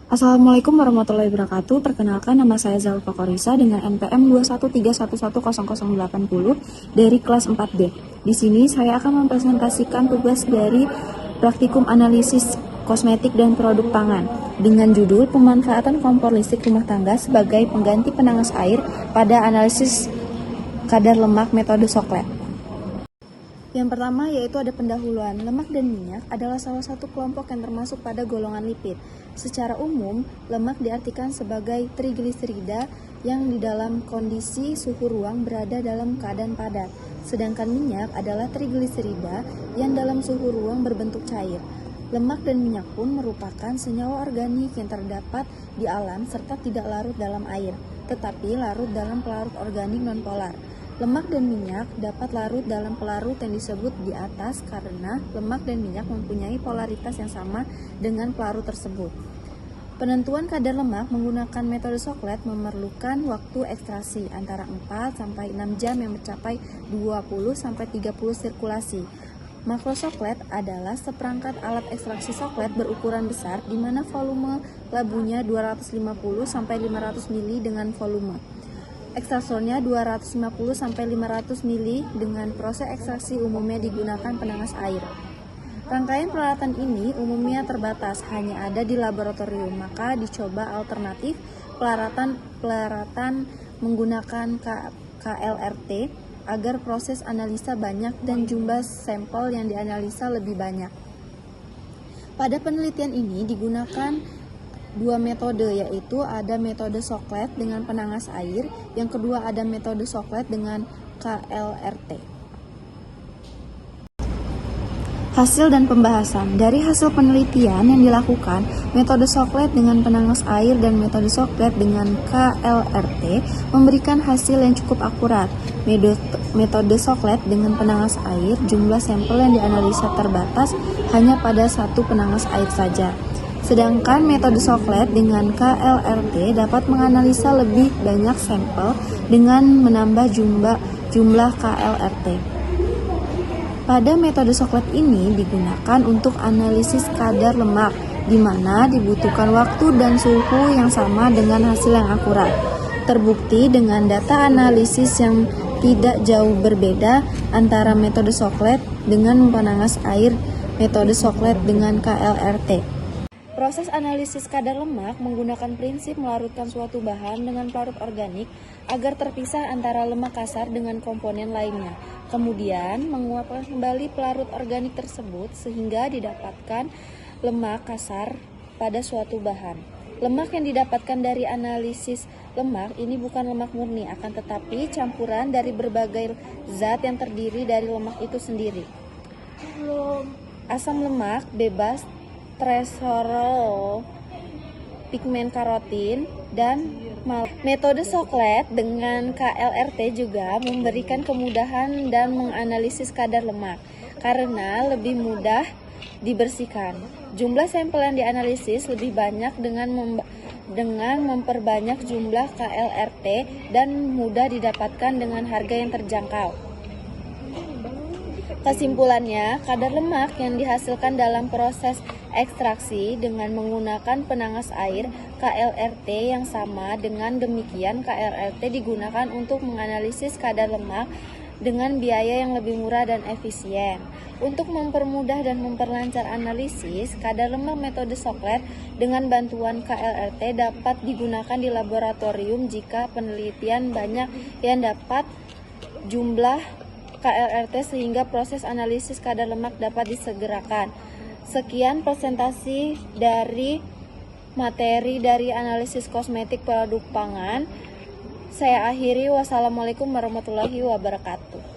Assalamualaikum warahmatullahi wabarakatuh. Perkenalkan, nama saya Zalfa Korisa dengan NPM 213110080 dari kelas 4B. Di sini saya akan mempresentasikan tugas dari praktikum analisis kosmetik dan produk pangan dengan judul pemanfaatan kompor listrik rumah tangga sebagai pengganti penanas air pada analisis kadar lemak metode Soklet. Yang pertama yaitu ada pendahuluan. Lemak dan minyak adalah salah satu kelompok yang termasuk pada golongan lipid. Secara umum, lemak diartikan sebagai trigliserida yang di dalam kondisi suhu ruang berada dalam keadaan padat. Sedangkan minyak adalah trigliserida yang dalam suhu ruang berbentuk cair. Lemak dan minyak pun merupakan senyawa organik yang terdapat di alam serta tidak larut dalam air, tetapi larut dalam pelarut organik nonpolar. Lemak dan minyak dapat larut dalam pelarut yang disebut di atas karena lemak dan minyak mempunyai polaritas yang sama dengan pelarut tersebut. Penentuan kadar lemak menggunakan metode Soklet memerlukan waktu ekstraksi antara 4-6 jam yang mencapai 20-30 sirkulasi. Makro Soklet adalah seperangkat alat ekstraksi Soklet berukuran besar di mana volume labunya 250-500 ml dengan volume ekstraktornya 250-500 ml dengan proses ekstraksi umumnya digunakan penanas air. Rangkaian peralatan ini umumnya terbatas, hanya ada di laboratorium, maka dicoba alternatif pelaratan menggunakan KLRT agar proses analisa banyak dan jumlah sampel yang dianalisa lebih banyak. Pada penelitian ini digunakan dua metode, yaitu ada metode Soklet dengan penanas air, yang kedua ada metode Soklet dengan KLRT. Hasil dan pembahasan. Dari hasil penelitian yang dilakukan, metode Soklet dengan penanas air dan metode Soklet dengan KLRT memberikan hasil yang cukup akurat. Metode Soklet dengan penanas air, jumlah sampel yang dianalisa terbatas hanya pada satu penanas air saja. Sedangkan metode Soklet dengan KLRT dapat menganalisa lebih banyak sampel dengan menambah jumlah KLRT. Pada metode Soklet ini digunakan untuk analisis kadar lemak, di mana dibutuhkan waktu dan suhu yang sama dengan hasil yang akurat. Terbukti dengan data analisis yang tidak jauh berbeda antara metode Soklet dengan penanas air, metode Soklet dengan KLRT. Proses analisis kadar lemak menggunakan prinsip melarutkan suatu bahan dengan pelarut organik agar terpisah antara lemak kasar dengan komponen lainnya. Kemudian menguapkan kembali pelarut organik tersebut sehingga didapatkan lemak kasar pada suatu bahan. Lemak yang didapatkan dari analisis lemak ini bukan lemak murni, akan tetapi campuran dari berbagai zat yang terdiri dari lemak itu sendiri. Asam lemak bebas, tresorol, pigmen karotin, dan metode Soklet dengan KLRT juga memberikan kemudahan dan menganalisis kadar lemak karena lebih mudah dibersihkan. Jumlah sampel yang dianalisis lebih banyak dengan memperbanyak jumlah KLRT dan mudah didapatkan dengan harga yang terjangkau. Kesimpulannya, kadar lemak yang dihasilkan dalam proses ekstraksi dengan menggunakan penanas air KLRT yang sama. Dengan demikian, KLRT digunakan untuk menganalisis kadar lemak dengan biaya yang lebih murah dan efisien. Untuk mempermudah dan memperlancar analisis kadar lemak, metode Soklet dengan bantuan KLRT dapat digunakan di laboratorium jika penelitian banyak yang dapat jumlah KLRT sehingga proses analisis kadar lemak dapat disegerakan. Sekian presentasi dari materi dari analisis kosmetik produk pangan. Saya akhiri. Wassalamualaikum warahmatullahi wabarakatuh.